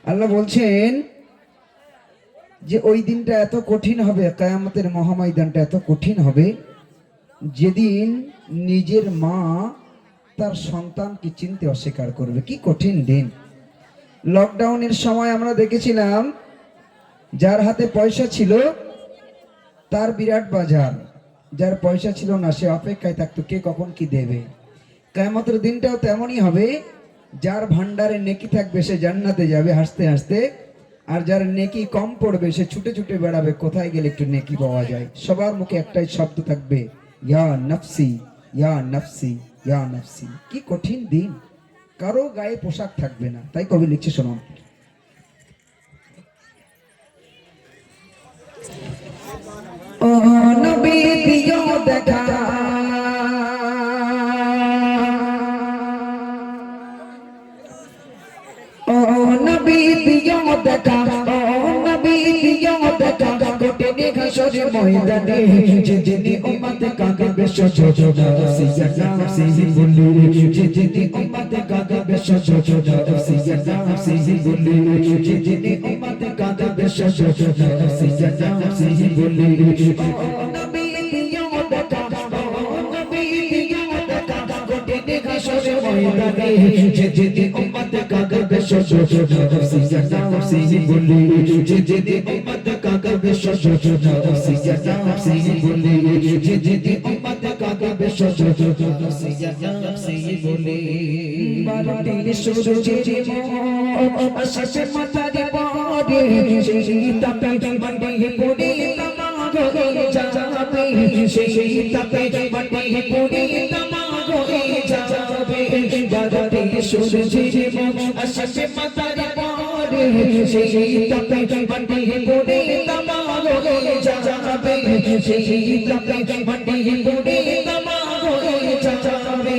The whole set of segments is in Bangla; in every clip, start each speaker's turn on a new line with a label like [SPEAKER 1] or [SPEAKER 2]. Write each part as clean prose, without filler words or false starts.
[SPEAKER 1] আল্লাহ বলছেন যে ওই দিনটা এত কঠিন হবে, কিয়ামতের মহাময়দানটা এত কঠিন হবে যেদিন নিজের মা তার সন্তানকে চিনতে অস্বীকার করবে। কি কঠিন দিন! লকডাউনের সময় আমরা দেখেছিলাম যার হাতে পয়সা ছিল তার বিরাট বাজার, যার পয়সা ছিল না সে অপেক্ষায় থাকতো কে কখন কি দেবে। কিয়ামতের দিনটাও তেমনই হবে, যার ভান্ডারে নেকি থাকবে সে জান্নাতে যাবে হাসতে হাসতে, আর যার নেকি কম পড়বে সে ছুটে ছুটে বেড়াবে কোথায় গেলে একটু নেকি পাওয়া যায়। সবার মুখে একটাই শব্দ থাকবে, ইয়া নফসি ইয়া নফসি ইয়া নফসি। কি কঠিন দিন! কারো গায়ে পোশাক থাকবে না। তাই কবি লিখছে, শোনো, ও নবী দিও দেখা, ও নবী দিও দেখা, ও নবী দিও দেখা, কোটিনি ঘাসর ময়দানে যেদিন উম্মত কাঁদবে সজদা সিজদা সিজি বলি, যেদিন উম্মত কাঁদবে সজদা সিজদা সিজি বলি, যেদিন উম্মত কাঁদবে সজদা সিজদা সিজি বলি, ও নবী দিও দেখা, ও নবী দিও দেখা, কোটিনি ঘাসর ময়দানে যেদিন উম্মত কাঁদবে সজদা সিজদা সিজি বলি, যেদিন উম্মত কাঁদবে সজদা সিজদা সিজি বলি, যেদিন উম্মত কাঁদবে সজদা সিজদা সিজি বলি। বারোটি সূর্যের আকাশে মাথায় পড়ে সেই তাপে মাটি পড়ে তামাক হয়ে যাবে, সেই তাপে মাটি পড়ে তামাক হয়ে যাবে। বারোটি সূর্যের আকাশে মাথায় পড়ে সেই তাপে মাটি পড়ে তামাক হয়ে যাবে, সেই তাপে মাটি পড়ে তামাক হয়ে যাবে।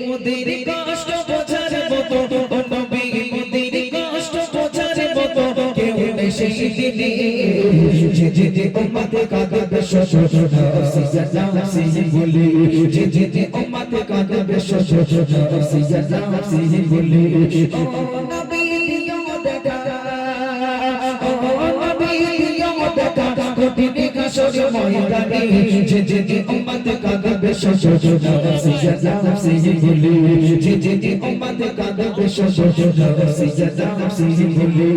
[SPEAKER 1] মোদের কষ্ট বোঝার মতো ও নবী, মোদের কষ্ট বোঝার মতো কেউ নেই সেই দিনে যেদিন উম্মত কাঁদবে সজদা সিজদা সিজি বলি, যেদিন উম্মত কাঁদবে সজদা সিজদা সিজি বলি, ও নবী দিও দেখা, ও নবী দিও দেখা, কোটিনি ঘাসর ময়দানে যেদিন উম্মত কাঁদবে সজদা সিজদা সিজি বলি, যেদিন উম্মত কাঁদবে সজদা সিজদা সিজি বলি,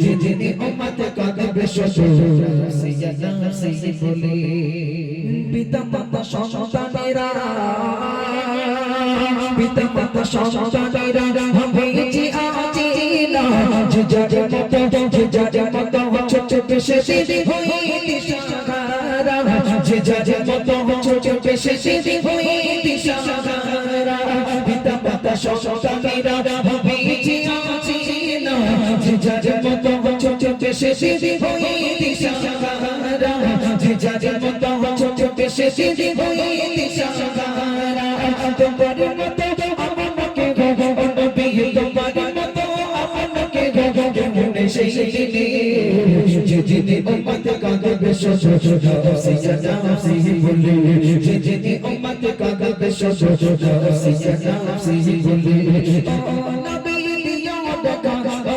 [SPEAKER 1] যেদিন উম্মত কাঁদবে সজদা সিজদা সিজি বলি। পিতা মাতা সন্তানেরা, পিতা মাতা সন্তানেরা হবে যে আজি না, যে যার মতো যে যার মতো ছোট বেশে হই দিশাহারা, যে যার মতো ছোট বেশে হই দিশাহারা। পিতা মাতা সন্তানেরা হবে যে আজি না, যে যার মতো ছোট বেশে হই দিশাহারা, যে যার মতো ছোট বেশে হই দিশাহারা। তোমার মতো আমাকে গো নবী, তোমার মতো আমাকে গো কেমনে সেই দিনে যেদিন উম্মত কাঁদবে সজদা সিজদা সিজি বলি, যেদিন উম্মত কাঁদবে সজদা সিজদা সিজি বলি, ও নবী দিও দেখা, ও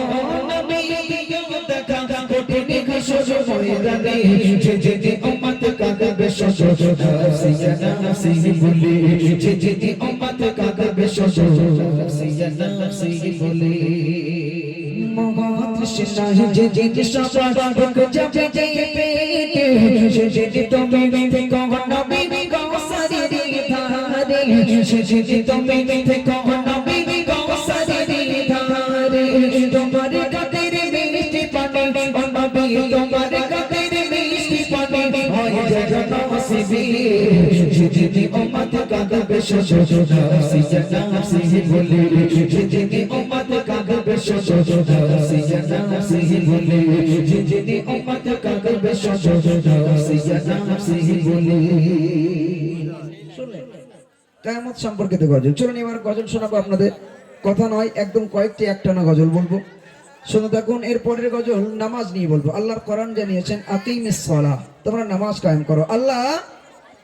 [SPEAKER 1] নবী দিও দেখা, কোটিনি ঘাসর ময়দানে যেদিন উম্মত কাঁদবে সজদা সিজদা সিজি বলি, যেদিন উম্মত কাঁদবে সজদা সিজদা সিজি বলি। মহাতৃষ্ণা যেদিন সবার যাবে যে পেটে সেদিন তুমি থেকো নবী কওসারের ধারে, সেদিন তুমি থেকো নবী কওসারের ধারে। তোমার কাদের মিষ্টি পানি ও নবী, তোমার কাদের মিষ্টি পানি হয় যেন নসিবে যেদিন উম্মত কাঁদবে সজদা সিজদা সিজি বলি, যেদিন উম্মত কাঁদবে সজদা সিজদা সিজি বলি, যেদিন উম্মত কাঁদবে সজদা সিজদা সিজি বলি। কিয়ামত সম্পর্কিত গজল। চলুন এবার গজল শোনাবো আপনাদের, কথা নয় একদম কয়েকটি একটানা গজল বলবো, শুনে থাকুন। এর পরের গজল নামাজ নিয়ে বলবো। আল্লাহর কোরআন জানিয়েছেন আকিমিস সালাহ, তোমরা নামাজ কায়েম করো। আল্লাহ